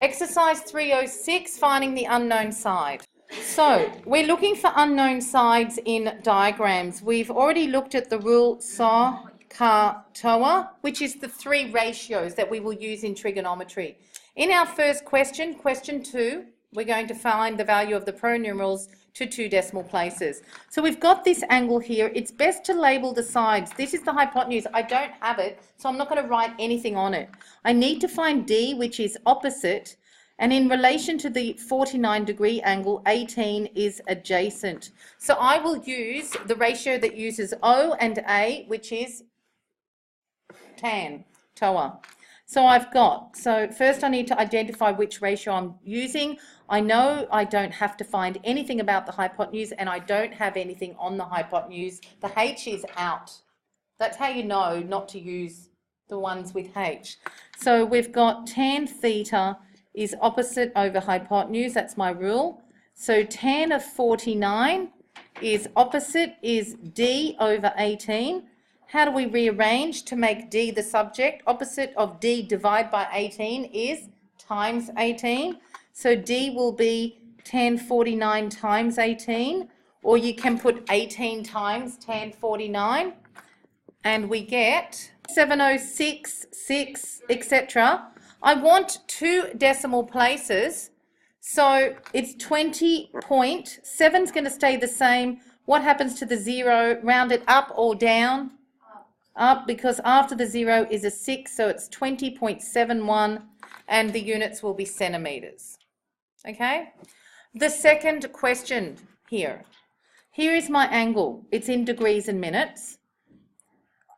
Exercise 306, finding the unknown side. So we're looking for unknown sides in diagrams. We've already looked at the rule SOH, CAH, TOA, which is the three ratios that we will use in trigonometry. In our first question, question 2, we're going to find the value of the pronumerals to 2 decimal places. So we've got this angle here. It's best to label the sides. This is the hypotenuse. I don't have it, so I'm not going to write anything on it. I need to find D, which is opposite, and in relation to the 49-degree angle, 18 is adjacent. So I will use the ratio that uses O and A, which is tan, TOA. So first I need to identify which ratio I'm using. I know I don't have to find anything about the hypotenuse, and I don't have anything on the hypotenuse. The H is out. That's how you know not to use the ones with H. So we've got tan theta is opposite over hypotenuse. That's my rule. So tan of 49 is opposite is D over 18. How do we rearrange to make D the subject? Opposite of D divided by 18 is times 18. So D will be tan 49 times 18, or you can put 18 times tan 49, and we get 706, 6, etc. I want 2 decimal places, so it's 20.7 is going to stay the same. What happens to the 0? Round it up or down? Up, because after the 0 is a 6, so it's 20.71, and the units will be centimetres. Okay? The second question here. Here is my angle. It's in degrees and minutes.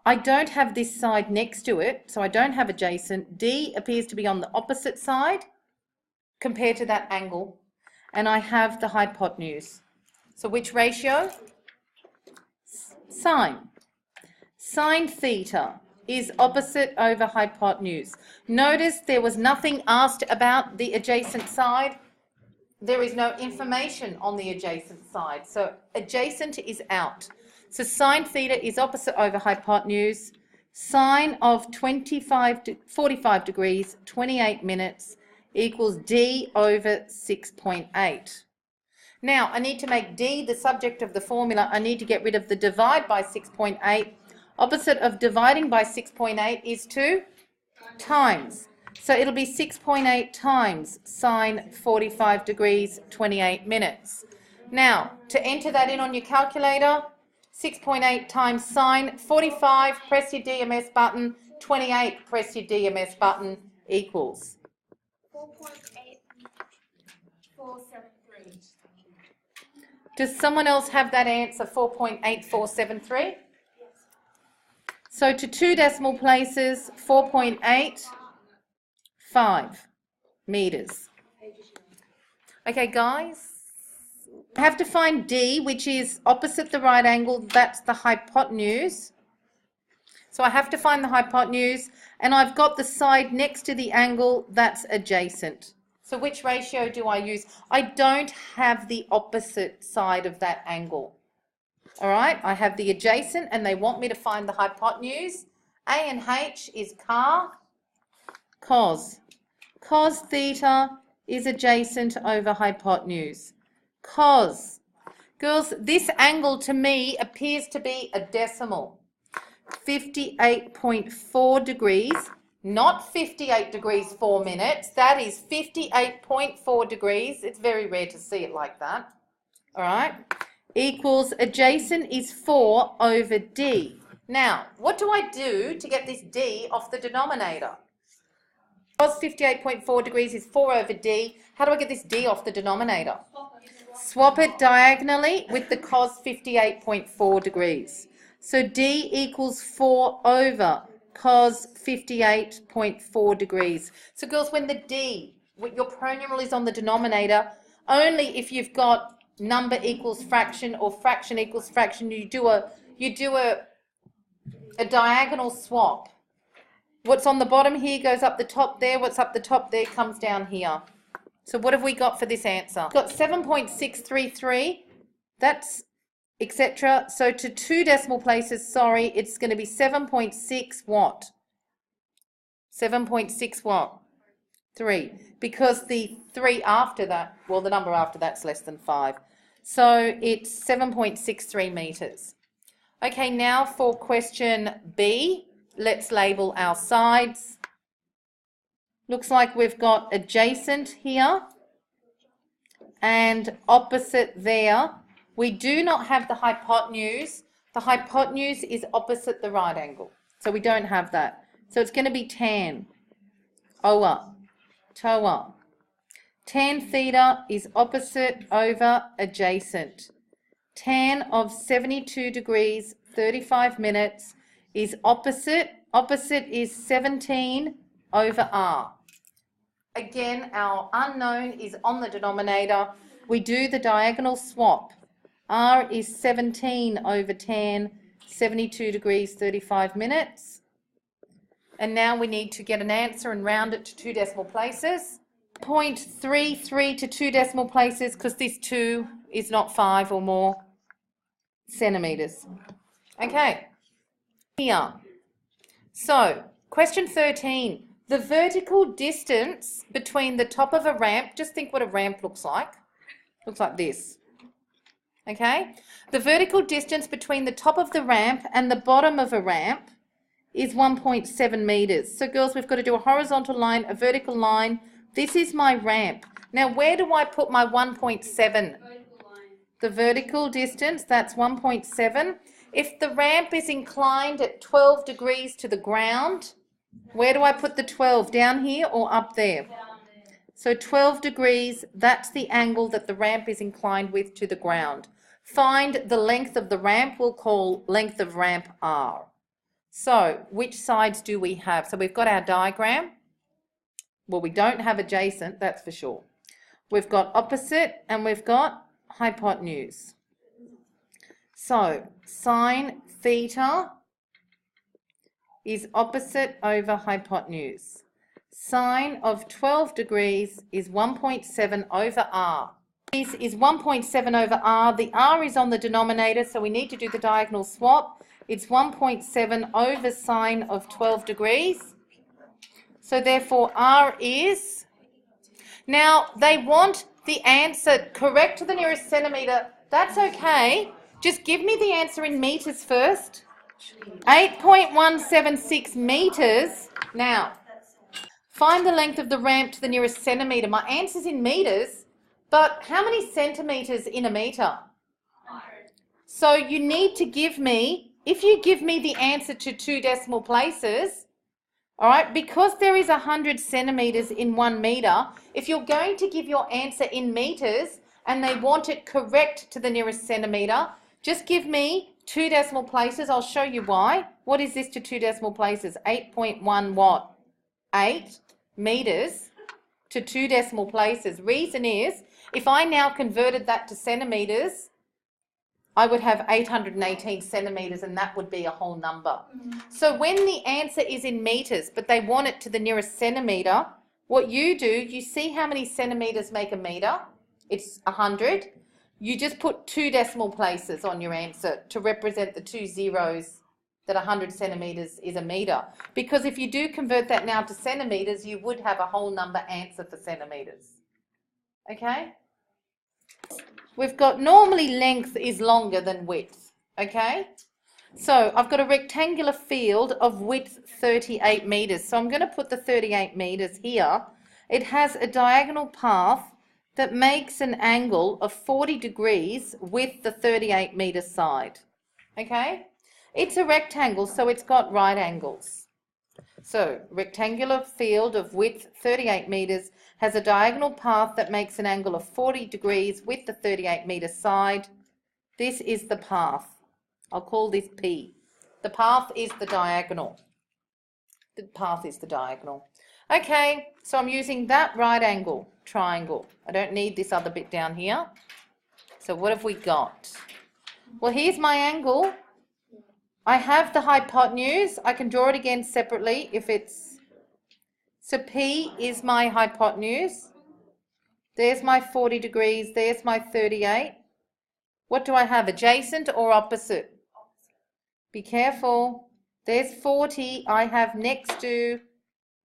I don't have this side next to it, so I don't have adjacent. D appears to be on the opposite side compared to that angle, and I have the hypotenuse. So which ratio? Sine. Sine theta is opposite over hypotenuse. Notice there was nothing asked about the adjacent side. There is no information on the adjacent side. So adjacent is out. So sine theta is opposite over hypotenuse. Sine of 45 degrees, 28 minutes equals D over 6.8. Now I need to make D the subject of the formula. I need to get rid of the divide by 6.8. Opposite of dividing by 6.8 is 2 times. So it'll be 6.8 times sine 45 degrees, 28 minutes. Now, to enter that in on your calculator, 6.8 times sine 45, press your DMS button, 28, press your DMS button, equals 4.8473. Does someone else have that answer, 4.8473? So to 2 decimal places, 4.85 meters. Okay, guys, I have to find D, which is opposite the right angle. That's the hypotenuse. So I have to find the hypotenuse, and I've got the side next to the angle that's adjacent. So which ratio do I use? I don't have the opposite side of that angle. All right, I have the adjacent, and they want me to find the hypotenuse. A and H is CAH, cos. Cos theta is adjacent over hypotenuse. Cos. Girls, this angle to me appears to be a decimal. 58.4 degrees, not 58 degrees 4 minutes. That is 58.4 degrees. It's very rare to see it like that. All right. Equals adjacent is 4 over D. Now, what do I do to get this D off the denominator? Cos 58.4 degrees is 4 over D. How do I get this D off the denominator? Swap it diagonally with the cos 58.4 degrees. So D equals 4 over cos 58.4 degrees. So girls, when the D, your pronumeral is on the denominator, only if you've got number equals fraction or fraction equals fraction, you do a diagonal swap. What's on the bottom here goes up the top there. What's up the top there comes down here. So what have we got for this answer? We've got 7.633. That's etc. So to 2 decimal places, sorry, it's going to be 7.6 what? 7.6 what? 3, because the 3 after that, well, the number after that's less than 5. So it's 7.63 metres. Okay, now for question B, let's label our sides. Looks like we've got adjacent here and opposite there. We do not have the hypotenuse. The hypotenuse is opposite the right angle, so we don't have that. So it's going to be tan, oa, toa. Tan theta is opposite over adjacent. Tan of 72 degrees, 35 minutes is opposite. Opposite is 17 over r. Again, our unknown is on the denominator. We do the diagonal swap. R is 17 over tan, 72 degrees, 35 minutes. And now we need to get an answer and round it to 2 decimal places. 0.33 to 2 decimal places, because this 2 is not 5 or more centimetres. Okay, here. So, question 13. The vertical distance between the top of a ramp, just think what a ramp looks like. Looks like this. Okay? The vertical distance between the top of the ramp and the bottom of a ramp is 1.7 metres. So girls, we've got to do a horizontal line, a vertical line. This is my ramp. Now, where do I put my 1.7? The vertical distance, that's 1.7. If the ramp is inclined at 12 degrees to the ground, where do I put the 12? Down here or up there? So 12 degrees, that's the angle that the ramp is inclined with to the ground. Find the length of the ramp, we'll call length of ramp R. So which sides do we have? So we've got our diagram. Well, we don't have adjacent, that's for sure. We've got opposite and we've got hypotenuse. So sine theta is opposite over hypotenuse. Sine of 12 degrees is 1.7 over r. This is 1.7 over r. The r is on the denominator, so we need to do the diagonal swap. It's 1.7 over sine of 12 degrees. So therefore r is... Now, they want the answer correct to the nearest centimetre. That's okay. Just give me the answer in metres first. 8.176 metres. Now, find the length of the ramp to the nearest centimetre. My answer's in metres, but how many centimetres in a metre? So you need to give me, if you give me the answer to 2 decimal places, all right, because there is 100 centimetres in 1 metre, if you're going to give your answer in metres and they want it correct to the nearest centimetre, just give me 2 decimal places. I'll show you why. What is this to 2 decimal places? 8.1 what? 8 metres to 2 decimal places. Reason is, if I now converted that to centimetres, I would have 818 centimetres and that would be a whole number. So when the answer is in metres, but they want it to the nearest centimetre, what you do, you see how many centimetres make a metre? It's 100. You just put 2 decimal places on your answer to represent the 2 zeros that 100 centimetres is a metre. Because if you do convert that now to centimetres, you would have a whole number answer for centimetres. Okay? We've got normally length is longer than width. Okay? So I've got a rectangular field of width 38 metres. So I'm going to put the 38 metres here. It has a diagonal path that makes an angle of 40 degrees with the 38 metre side. Okay? It's a rectangle, so it's got right angles. So, rectangular field of width 38 metres has a diagonal path that makes an angle of 40 degrees with the 38 metre side. This is the path. I'll call this P. The path is the diagonal. The path is the diagonal. Okay, so I'm using that right angle triangle. I don't need this other bit down here. So what have we got? Well, here's my angle. I have the hypotenuse. I can draw it again separately if it's... So P is my hypotenuse. There's my 40 degrees. There's my 38. What do I have, adjacent or opposite? Be careful. There's 40 I have next to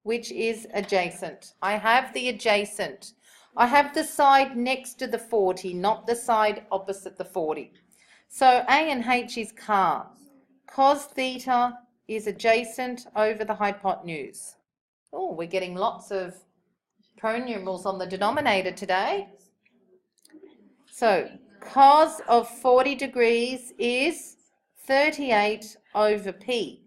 which is adjacent. I have the adjacent. I have the side next to the 40, not the side opposite the 40. So A and H is car. Cos theta is adjacent over the hypotenuse. Oh, we're getting lots of pronumerals on the denominator today. So cos of 40 degrees is 38 over P.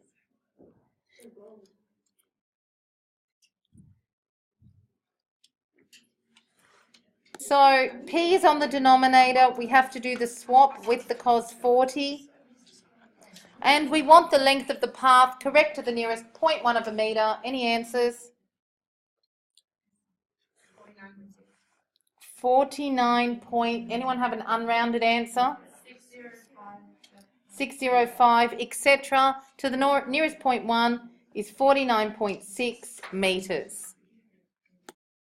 So P is on the denominator. We have to do the swap with the cos 40. And we want the length of the path correct to the nearest 0.1 of a metre. Any answers? 49 point, anyone have an unrounded answer? 605, etc. to the nearest 0.1 is 49.6 metres.